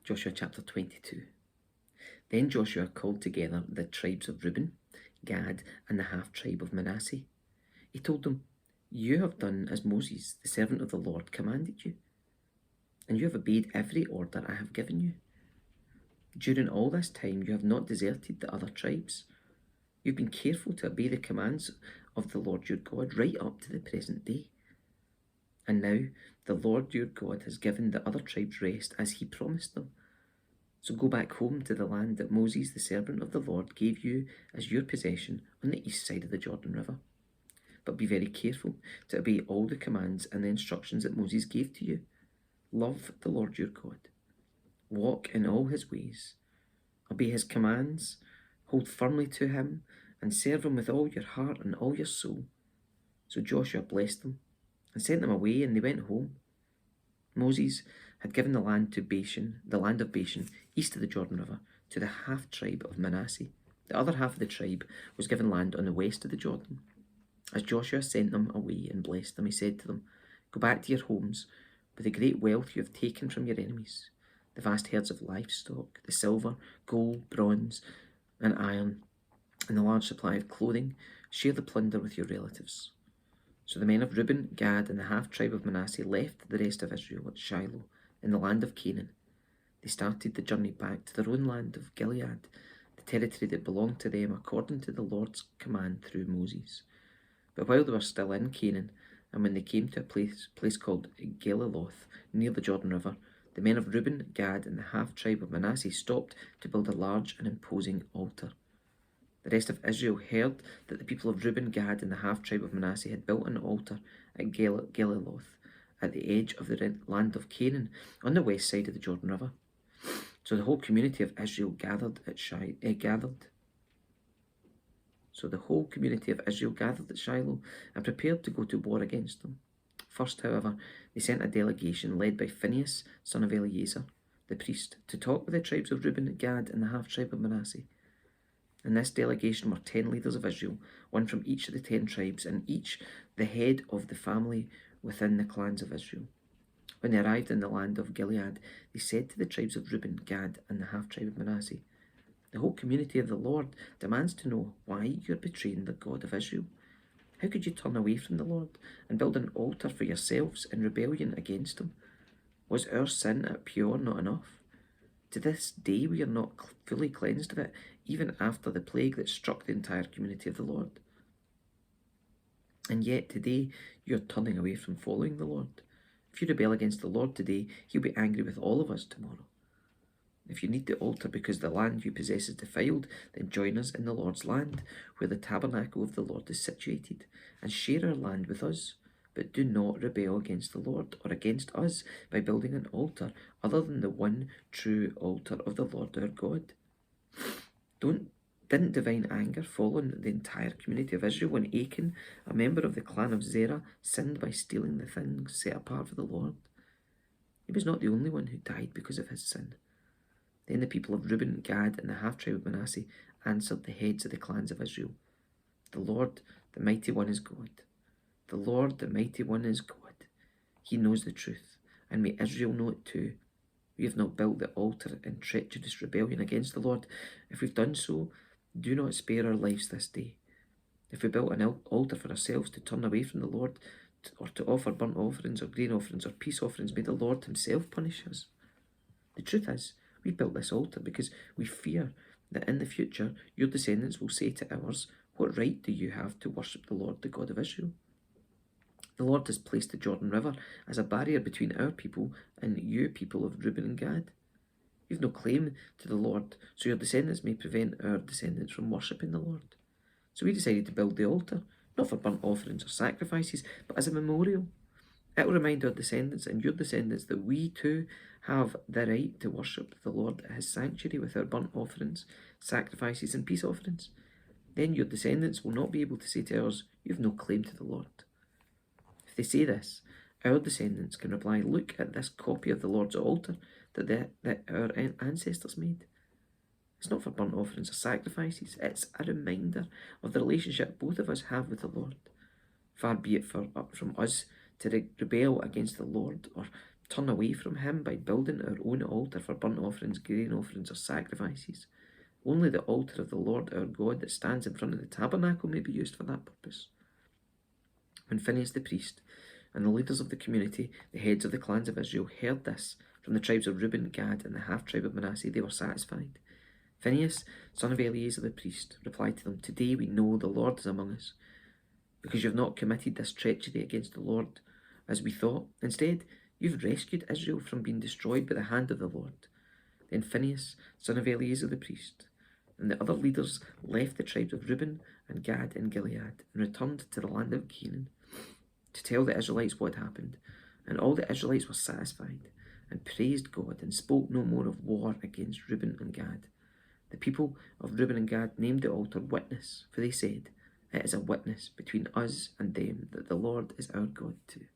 Joshua chapter 22. Then Joshua called together the tribes of Reuben, Gad, and the half-tribe of Manasseh. He told them, "You have done as Moses, the servant of the Lord, commanded you, and you have obeyed every order I have given you. During all this time you have not deserted the other tribes. You've been careful to obey the commands of the Lord your God right up to the present day. And now the Lord your God has given the other tribes rest as he promised them. So go back home to the land that Moses, the servant of the Lord, gave you as your possession on the east side of the Jordan River. But be very careful to obey all the commands and the instructions that Moses gave to you. Love the Lord your God. Walk in all his ways. Obey his commands. Hold firmly to him and serve him with all your heart and all your soul." So Joshua blessed them and sent them away, and they went home. Moses had given the land of Bashan, east of the Jordan River, to the half-tribe of Manasseh. The other half of the tribe was given land on the west of the Jordan. As Joshua sent them away and blessed them, he said to them, "Go back to your homes with the great wealth you have taken from your enemies, the vast herds of livestock, the silver, gold, bronze, and iron, and the large supply of clothing. Share the plunder with your relatives." So the men of Reuben, Gad, and the half-tribe of Manasseh left the rest of Israel at Shiloh in the land of Canaan. They started the journey back to their own land of Gilead, the territory that belonged to them according to the Lord's command through Moses. But while they were still in Canaan, and when they came to a place called Geliloth, near the Jordan River, the men of Reuben, Gad, and the half-tribe of Manasseh stopped to build a large and imposing altar. The rest of Israel heard that the people of Reuben, Gad, and the half-tribe of Manasseh had built an altar at Geliloth, at the edge of the land of Canaan, on the west side of the Jordan River. So the whole community of Israel gathered at Shiloh and prepared to go to war against them. First, however, they sent a delegation led by Phinehas, son of Eleazar, the priest, to talk with the tribes of Reuben, Gad, and the half-tribe of Manasseh. In this delegation were 10 leaders of Israel, one from each of the 10 tribes, and each the head of the family within the clans of Israel. When they arrived in the land of Gilead, they said to the tribes of Reuben, Gad, and the half-tribe of Manasseh, "The whole community of the Lord demands to know why you're betraying the God of Israel. How could you turn away from the Lord and build an altar for yourselves in rebellion against him? Was our sin at Peor not enough? To this day we are not fully cleansed of it, even after the plague that struck the entire community of the Lord. And yet today you are turning away from following the Lord. If you rebel against the Lord today, he'll be angry with all of us tomorrow. If you need the altar because the land you possess is defiled, then join us in the Lord's land, where the tabernacle of the Lord is situated, and share our land with us. But do not rebel against the Lord or against us by building an altar other than the one true altar of the Lord our God." Didn't divine anger fall on the entire community of Israel when Achan, a member of the clan of Zerah, sinned by stealing the things set apart for the Lord? He was not the only one who died because of his sin. Then the people of Reuben, Gad, and the half-tribe of Manasseh answered the heads of the clans of Israel, "The Lord, the Mighty One, is God. The Lord, the Mighty One, is God. He knows the truth, and may Israel know it too. We have not built the altar in treacherous rebellion against the Lord. If we've done so, do not spare our lives this day. If we built an altar for ourselves to turn away from the Lord, or to offer burnt offerings or grain offerings or peace offerings, may the Lord himself punish us. The truth is, we built this altar because we fear that in the future your descendants will say to ours, 'What right do you have to worship the Lord, the God of Israel?' The Lord has placed the Jordan River as a barrier between our people and you people of Reuben and Gad. You've no claim to the Lord, so your descendants may prevent our descendants from worshipping the Lord. So we decided to build the altar, not for burnt offerings or sacrifices, but as a memorial. It will remind our descendants and your descendants that we too have the right to worship the Lord at his sanctuary with our burnt offerings, sacrifices, and peace offerings. Then your descendants will not be able to say to ours, 'You have no claim to the Lord.' If they say this, our descendants can reply, 'Look at this copy of the Lord's altar that our ancestors made.' It's not for burnt offerings or sacrifices. It's a reminder of the relationship both of us have with the Lord. Far be it from us to rebel against the Lord or turn away from him by building our own altar for burnt offerings, grain offerings, or sacrifices. Only the altar of the Lord our God that stands in front of the tabernacle may be used for that purpose. When Phinehas the priest and the leaders of the community, the heads of the clans of Israel, heard this from the tribes of Reuben, Gad, and the half-tribe of Manasseh, they were satisfied. Phinehas, son of Eleazar the priest, replied to them, "Today we know the Lord is among us, because you have not committed this treachery against the Lord, as we thought. Instead, you've rescued Israel from being destroyed by the hand of the Lord." Then Phinehas, son of Eleazar the priest, and the other leaders left the tribes of Reuben and Gad and Gilead and returned to the land of Canaan to tell the Israelites what had happened. And all the Israelites were satisfied and praised God and spoke no more of war against Reuben and Gad. The people of Reuben and Gad named the altar Witness, for they said, "It is a witness between us and them that the Lord is our God too."